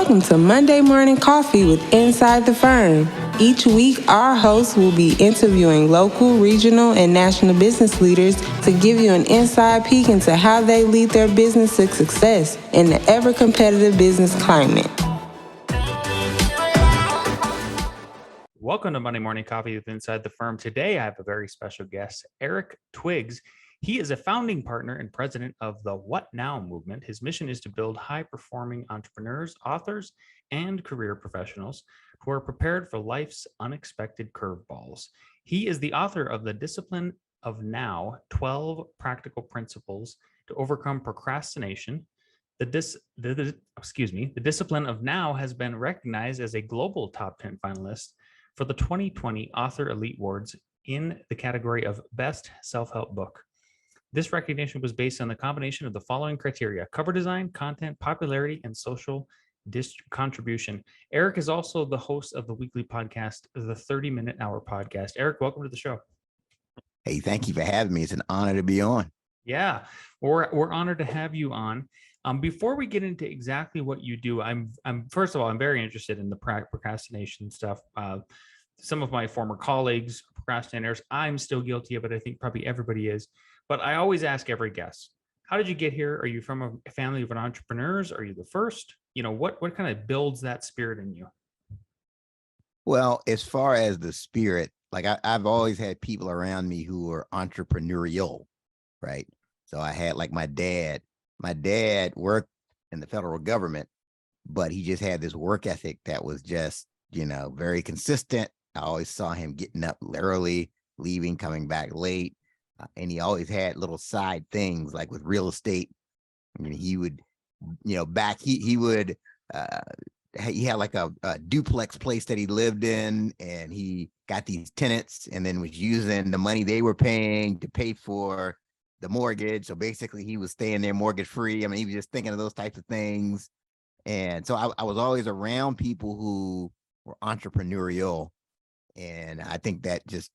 Welcome to Monday Morning Coffee with Inside the Firm. Each week, our hosts will be interviewing local, regional, and national business leaders to give you an inside peek into how they lead their business to success in the ever-competitive business climate. Welcome to Monday Morning Coffee with Inside the Firm. Today, I have a very special guest, Eric Twiggs. He is a founding partner and president of the What Now movement. His mission is to build high-performing entrepreneurs, authors, and career professionals who are prepared for life's unexpected curveballs. He is the author of The Discipline of Now, 12 Practical Principles to Overcome Procrastination. The Discipline of Now has been recognized as a Global Top 10 Finalist for the 2020 Author Elite Awards in the category of Best Self-Help Book. This recognition was based on the combination of the following criteria: cover design, content, popularity, and social contribution. Eric is also the host of the weekly podcast, the 30-Minute Hour Podcast. Eric, welcome to the show. Hey, thank you for having me. It's an honor to be on. Yeah, we're honored to have you on. Before we get into exactly what you do, I'm first of all, I'm very interested in the procrastination stuff. Some of my former colleagues are procrastinators. I'm still guilty of it. I think probably everybody is. But I always ask every guest, how did you get here? Are you from a family of entrepreneurs? Are you the first? You know, what kind of builds that spirit in you? Well, as far as the spirit, like I've always had people around me who were entrepreneurial, right? So I had like my dad worked in the federal government, but he just had this work ethic that was just, very consistent. I always saw him getting up early, leaving, coming back late. And he always had little side things like with real estate. I mean, he would, he had like a duplex place that he lived in, and he got these tenants and then was using the money they were paying to pay for the mortgage. So basically he was staying there mortgage free. I mean, he was just thinking of those types of things. And so I was always around people who were entrepreneurial. And I think that just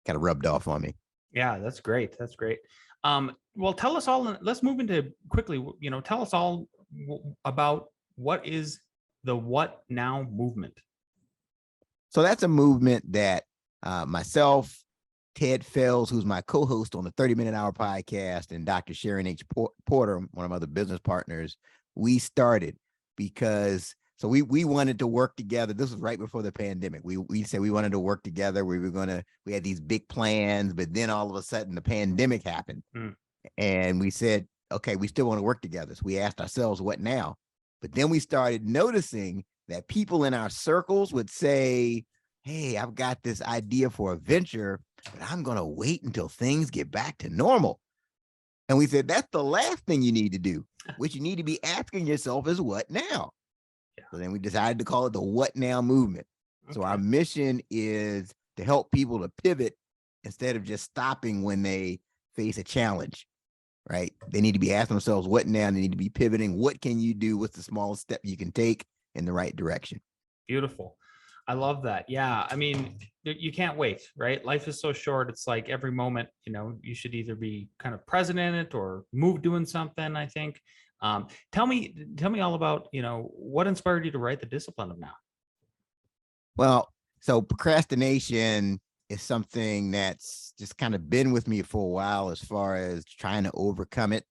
kind of rubbed off on me. Yeah, that's great. That's great. Well, tell us all, let's move into quickly, tell us all about what is the What Now movement. So that's a movement that myself, Ted Fells, who's my co-host on the 30-Minute Hour Podcast, and Dr. Sharon H. Porter, one of my other business partners, we started because we wanted to work together. This was right before the pandemic. We said we wanted to work together. We had these big plans, but then all of a sudden the pandemic happened. And we said, okay, we still want to work together. So we asked ourselves, what now? But then we started noticing that people in our circles would say, hey, I've got this idea for a venture, but I'm going to wait until things get back to normal. And we said, that's the last thing you need to do. What you need to be asking yourself is what now? So then we decided to call it the What Now movement. Okay. So our mission is to help people to pivot instead of just stopping when they face a challenge, right? They need to be asking themselves what now. They need to be pivoting. What can you do? What's the smallest step you can take in the right direction? Beautiful. I love that. Yeah. I mean, you can't wait, right? Life is so short. It's like every moment, you should either be kind of present in it or doing something, I think. Tell me all about, what inspired you to write The Discipline of Now? Well, so procrastination is something that's just kind of been with me for a while as far as trying to overcome it.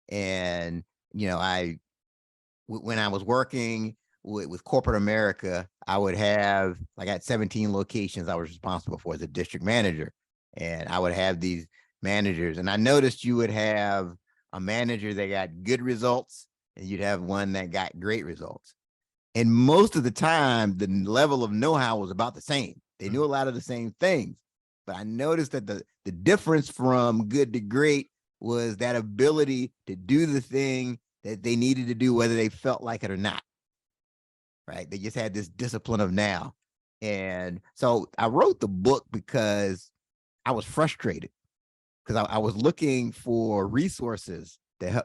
And, when I was working with corporate America, I had 17 locations I was responsible for as a district manager. And I would have these managers, and I noticed you would have a manager that got good results and you'd have one that got great results. And most of the time, the level of know-how was about the same. They knew a lot of the same things, but I noticed that the difference from good to great was that ability to do the thing that they needed to do, whether they felt like it or not, right? They just had this discipline of now. And so I wrote the book because I was frustrated, because I was looking for resources to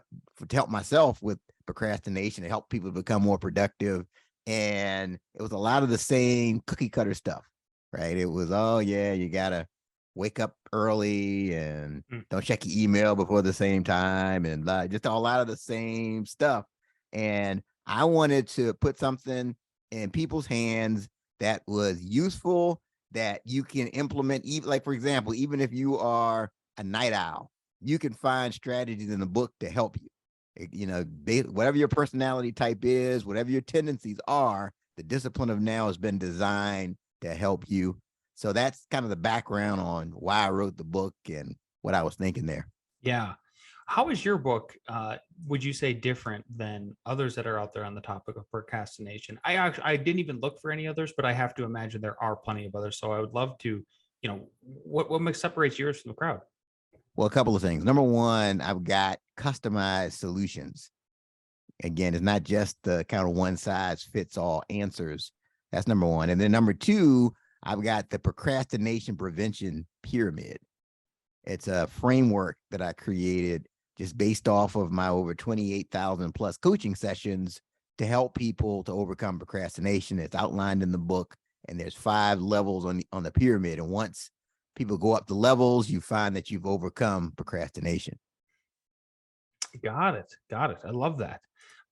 help myself with procrastination, to help people become more productive. And it was a lot of the same cookie cutter stuff, right? It was, oh yeah, you got to wake up early and don't check your email before the same time, and just a lot of the same stuff. And I wanted to put something in people's hands that was useful, that you can implement. Even like, for example, even if you are a night owl, you can find strategies in the book to help you. Whatever your personality type is, whatever your tendencies are, the discipline of now has been designed to help you. So that's kind of the background on why I wrote the book and what I was thinking there. Yeah. How is your book, would you say, different than others that are out there on the topic of procrastination? I didn't even look for any others, but I have to imagine there are plenty of others. So I would love to, what separates yours from the crowd? Well, a couple of things. Number one, I've got customized solutions. Again, it's not just the kind of one size fits all answers. That's number one. And then number two, I've got the procrastination prevention pyramid. It's a framework that I created just based off of my over 28,000 plus coaching sessions to help people to overcome procrastination. It's outlined in the book, and there's 5 levels on the pyramid. And once people go up the levels, you find that you've overcome procrastination. Got it. I love that.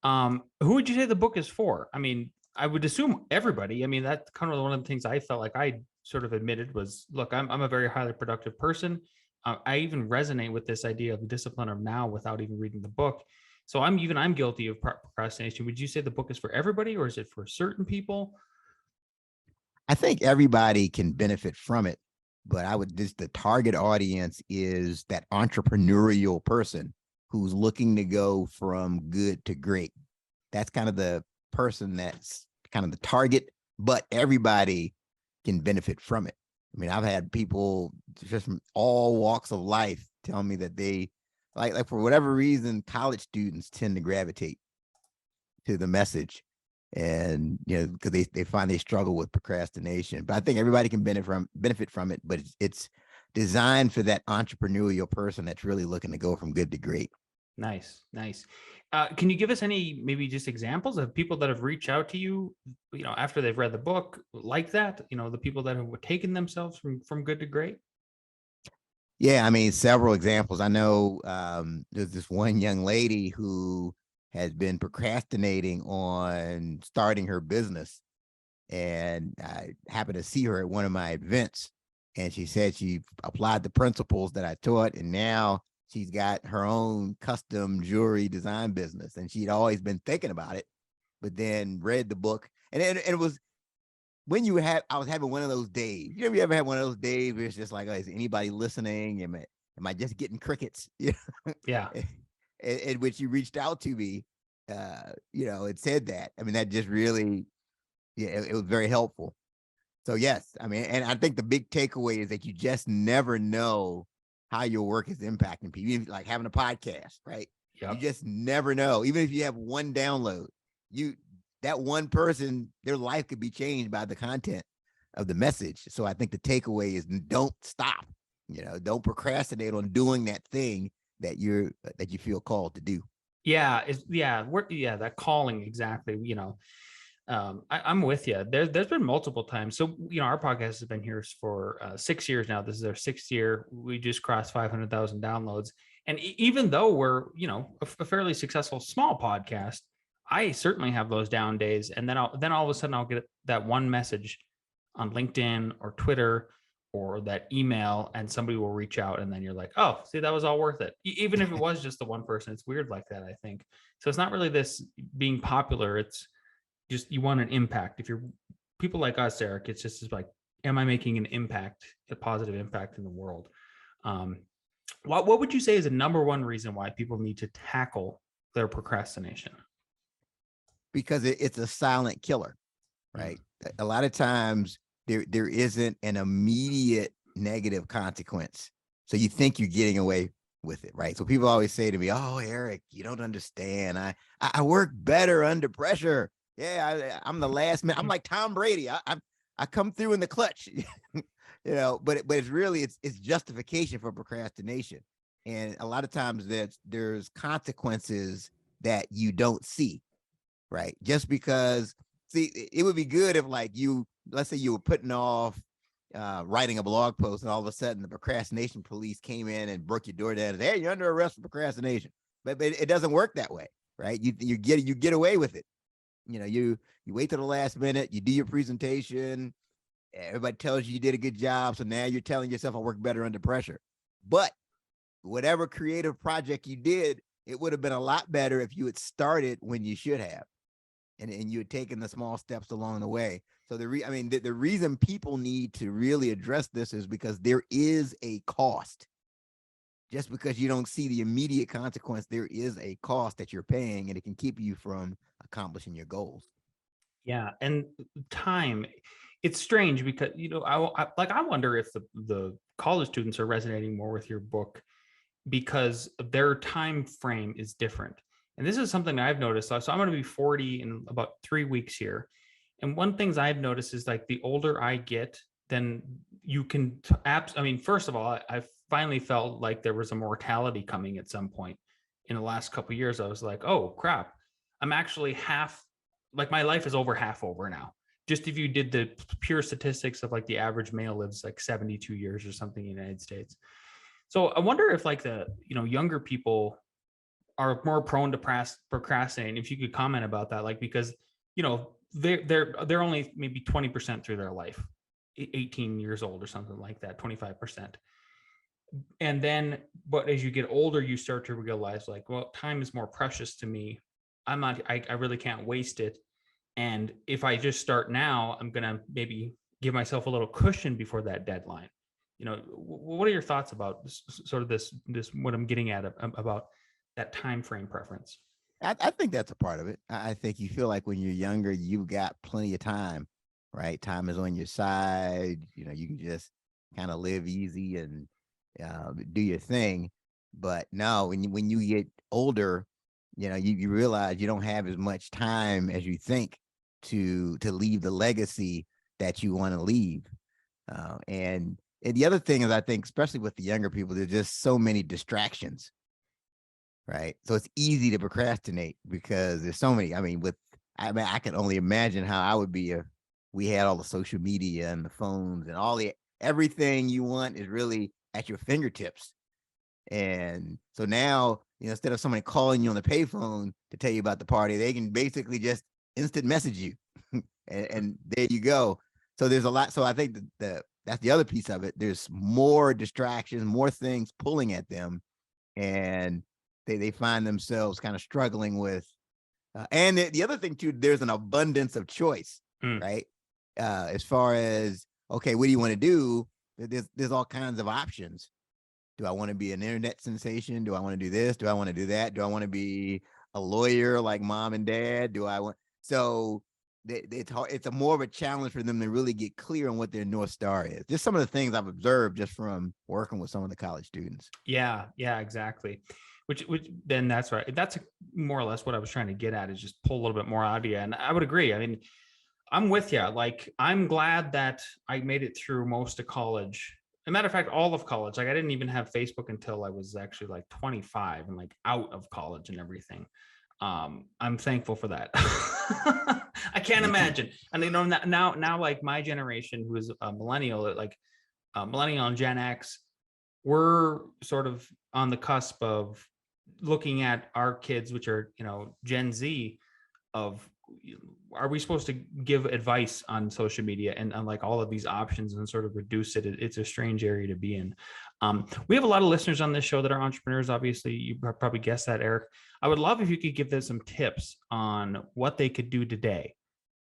Who would you say the book is for? I mean, I would assume everybody. I mean, that's kind of one of the things I felt like I sort of admitted was, look, I'm a very highly productive person. I even resonate with this idea of the discipline of now without even reading the book. So I'm guilty of procrastination. Would you say the book is for everybody, or is it for certain people? I think everybody can benefit from it, but the target audience is that entrepreneurial person who's looking to go from good to great. That's kind of the person that's kind of the target, but everybody can benefit from it. I mean, I've had people just from all walks of life tell me that they like for whatever reason, college students tend to gravitate to the message, and because they find they struggle with procrastination. But I think everybody can benefit from it, but it's designed for that entrepreneurial person that's really looking to go from good to great. Nice. Can you give us any maybe just examples of people that have reached out to you, after they've read the book like that? The people that have taken themselves from good to great? Yeah, I mean, several examples. I know there's this one young lady who has been procrastinating on starting her business, and I happened to see her at one of my events, and she said she applied the principles that I taught, and now she's got her own custom jewelry design business, and she'd always been thinking about it, but then read the book. And it was when I was having one of those days. You ever had one of those days where it's just like, oh, is anybody listening? Am I just getting crickets? Yeah. In which you reached out to me, it said that. I mean, that just really, it was very helpful. So yes, I mean, and I think the big takeaway is that you just never know how your work is impacting people. Even like having a podcast, right? Yep. You just never know. Even if you have one download, that one person, their life could be changed by the content of the message. So I think the takeaway is don't stop. Don't procrastinate on doing that thing that you feel called to do. Yeah, that calling, exactly. I'm with you. There's been multiple times. So, our podcast has been here for 6 years now. This is our 6th year. We just crossed 500,000 downloads. And even though we're, a fairly successful small podcast, I certainly have those down days. And then all of a sudden I'll get that one message on LinkedIn or Twitter or that email, and somebody will reach out, and then you're like, oh, see, that was all worth it. Even if it was just the one person. It's weird like that, I think. So it's not really this being popular. It's just, you want an impact. If you're people like us, Eric, it's just like, am I making an impact, a positive impact in the world? What would you say is the number one reason why people need to tackle their procrastination? Because it's a silent killer, right? A lot of times there isn't an immediate negative consequence. So you think you're getting away with it, right? So people always say to me, oh, Eric, you don't understand. I work better under pressure. Yeah, I'm the last man. I'm like Tom Brady. I come through in the clutch, but it's really, it's justification for procrastination. And a lot of times there's consequences that you don't see, right? Just because, see, it would be good if let's say you were putting off writing a blog post, and all of a sudden the procrastination police came in and broke your door down and said, hey, you're under arrest for procrastination. But it doesn't work that way, right? You get away with it. You wait till the last minute, you do your presentation, everybody tells you did a good job. So now you're telling yourself I work better under pressure. But whatever creative project you did, it would have been a lot better if you had started when you should have. And you had taken the small steps along the way. So the reason people need to really address this is because there is a cost. Just because you don't see the immediate consequence, there is a cost that you're paying, and it can keep you from accomplishing your goals. Yeah, and time, it's strange because I wonder if the college students are resonating more with your book because their time frame is different. And this is something I've noticed. So I'm going to be 40 in about 3 weeks here. And one things I've noticed is like the older I get, then you can first of all, I finally felt like there was a mortality coming at some point in the last couple of years. I was like, oh crap, I'm actually my life is over half over now. Just if you did the pure statistics of like the average male lives like 72 years or something in the United States. So I wonder if like the younger people are more prone to procrastinating. If you could comment about that, like because they're only maybe 20% through their life, 18 years old or something like that, 25%. And then, but as you get older, you start to realize like, well, time is more precious to me. I really can't waste it. And if I just start now, I'm going to maybe give myself a little cushion before that deadline. What are your thoughts about sort of this, what I'm getting at about that time frame preference? I think that's a part of it. I think you feel like when you're younger, you've got plenty of time, right? Time is on your side. You can just kind of live easy and do your thing. But no, when you get older, you realize you don't have as much time as you think to leave the legacy that you want to leave. And the other thing is, I think, especially with the younger people, there's just so many distractions, right? So it's easy to procrastinate because there's so many. I can only imagine how I would be if we had all the social media and the phones and everything you want is really at your fingertips. And so now, instead of somebody calling you on the payphone to tell you about the party, they can basically just instant message you, and there you go. So there's a lot. So I think that's the other piece of it. There's more distractions, more things pulling at them, and they find themselves kind of struggling with. And the other thing too, there's an abundance of choice, right? As far as, okay, what do you want to do? There's all kinds of options. Do I want to be an internet sensation? Do I want to do this? Do I want to do that? Do I want to be a lawyer like mom and dad? So it's hard. It's more of a challenge for them to really get clear on what their North Star is. Just some of the things I've observed just from working with some of the college students. Yeah, exactly. Which then that's right. That's more or less what I was trying to get at, is just pull a little bit more out of you. And I would agree. I mean, I'm with you. Like, I'm glad that I made it through most of college. As a matter of fact, all of college. Like, I didn't even have Facebook until I was actually like 25 and like out of college and everything. I'm thankful for that. I can't imagine. And now like my generation, who is a millennial, like millennial and Gen X, we're sort of on the cusp of looking at our kids, which are, Gen Z, of, are we supposed to give advice on social media and like all of these options and sort of reduce it? It's a strange area to be in. We have a lot of listeners on this show that are entrepreneurs. Obviously, you probably guessed that, Eric. I would love if you could give them some tips on what they could do today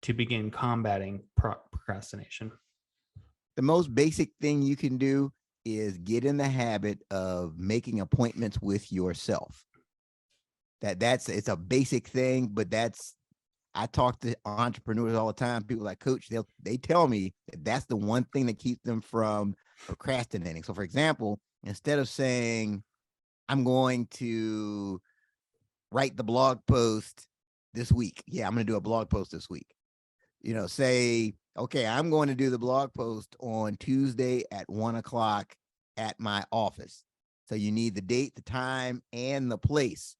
to begin combating procrastination. The most basic thing you can do is get in the habit of making appointments with yourself. It's a basic thing, but I talk to entrepreneurs all the time. People like, Coach, they tell me that's the one thing that keeps them from procrastinating. So for example, instead of saying, I'm going to write the blog post this week. Yeah, I'm going to do a blog post this week. Say, okay, I'm going to do the blog post on Tuesday at 1:00 at my office. So you need the date, the time, and the place.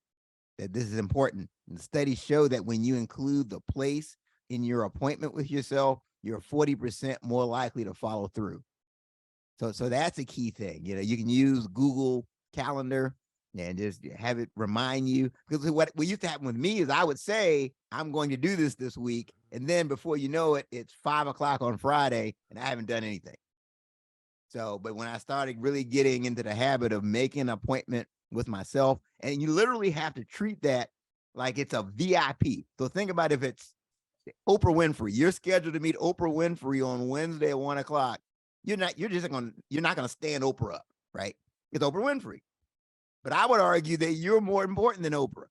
That this is important. And the studies show that when you include the place in your appointment with yourself, you're 40% more likely to follow through. So that's a key thing. You can use Google Calendar. and just have it remind you, because what used to happen with me is I would say, I'm going to do this week. And then before you know it, it's 5 o'clock on Friday and I haven't done anything. So, but when I started really getting into the habit of making an appointment with myself, and you literally have to treat that like it's a VIP. So think about if it's Oprah Winfrey, you're scheduled to meet Oprah Winfrey on Wednesday at 1 o'clock. You're not going to stand Oprah up, right? It's Oprah Winfrey. But I would argue that you're more important than Oprah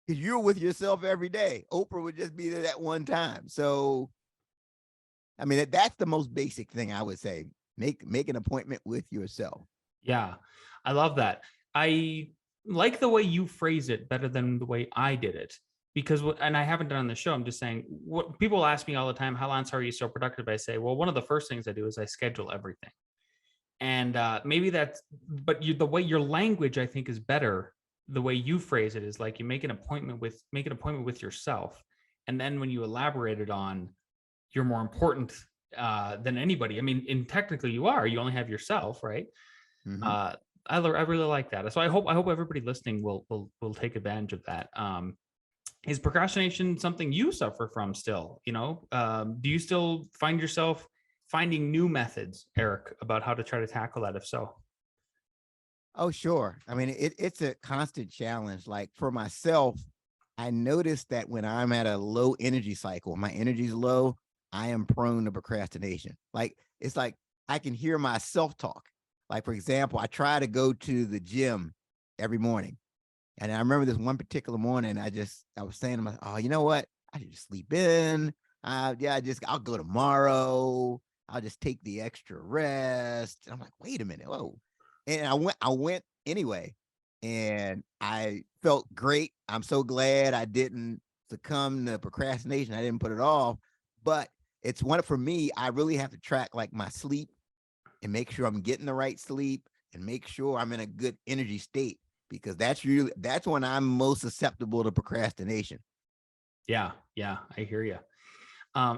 because you're with yourself every day. Oprah would just be there that one time. So, I mean, that's the most basic thing I would say. Make an appointment with yourself. Yeah, I love that. I like the way you phrase it better than the way I did it, because and I haven't done on the show. I'm just saying, what people ask me all the time, how Lance, are you so productive? I say, well, one of the first things I do is I schedule everything. And maybe that's, but the way your language, I think, is better. The way you phrase it is like you make an appointment with yourself. And then when you elaborate it on, you're more important than anybody. I mean, technically you only have yourself, right? Mm-hmm. I really like that. So I hope everybody listening will take advantage of that. Is procrastination something you suffer from still? Do you still find yourself finding new methods, Eric, about how to try to tackle that? If so. Oh, sure. I mean, it's a constant challenge. Like for myself, I noticed that when I'm at a low energy cycle, my energy's low, I am prone to procrastination. Like, it's like I can hear my self-talk. Like, for example, I try to go to the gym every morning. And I remember this one particular morning, I was saying to myself, oh, you know what? I should just sleep in. I'll go tomorrow. I'll just take the extra rest. And I'm like, wait a minute. Whoa. And I went anyway. And I felt great. I'm so glad I didn't succumb to procrastination. I didn't put it off. But it's for me, I really have to track like my sleep and make sure I'm getting the right sleep and make sure I'm in a good energy state, because that's when I'm most susceptible to procrastination. Yeah, I hear you.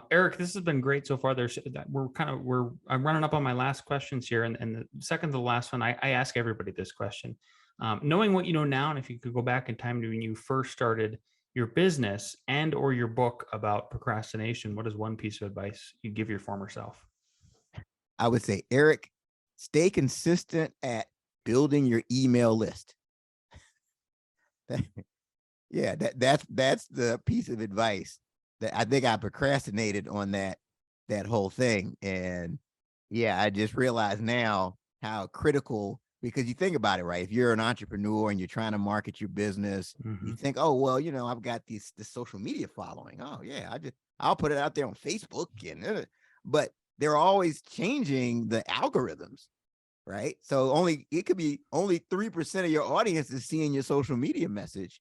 Eric, this has been great so far. I'm running up on my last questions here. And the second to the last one, I ask everybody this question. Knowing what you know now, and if you could go back in time to when you first started your business and or your book about procrastination, what is one piece of advice you'd give your former self? I would say, Eric, stay consistent at building your email list. Yeah, that's the piece of advice that I think I procrastinated on that whole thing. And yeah, I just realized now how critical, because you think about it, right? If you're an entrepreneur and you're trying to market your business, you think, oh, well, I've got this social media following. Oh yeah, I'll put it out there on Facebook, but they're always changing the algorithms, right? So it could be only 3% of your audience is seeing your social media message,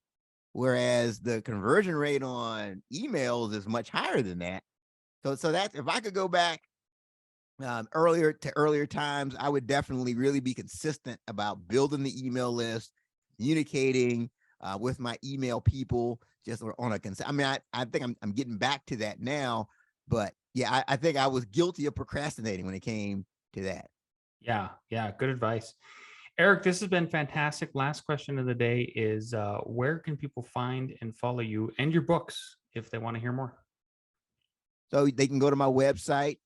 whereas the conversion rate on emails is much higher than that. So that's, if I could go back earlier times, I would definitely really be consistent about building the email list, communicating with my email people, just on a I mean, I think I'm getting back to that now, but yeah, I think I was guilty of procrastinating when it came to that. Yeah, good advice. Eric, this has been fantastic. Last question of the day is, where can people find and follow you and your books if they want to hear more? So they can go to my website.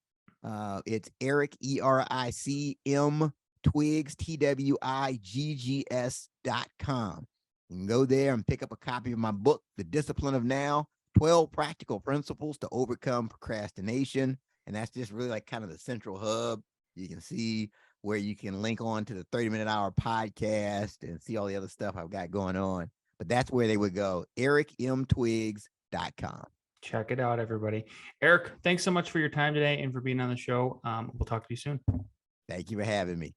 It's Eric, ERICM, Twiggs, TWIGGS.com. You can go there and pick up a copy of my book, The Discipline of Now, 12 Practical Principles to Overcome Procrastination. And that's just really like kind of the central hub. You can see where you can link on to the 30-minute hour podcast and see all the other stuff I've got going on. But that's where they would go, ericmtwiggs.com. Check it out, everybody. Eric, thanks so much for your time today and for being on the show. We'll talk to you soon. Thank you for having me.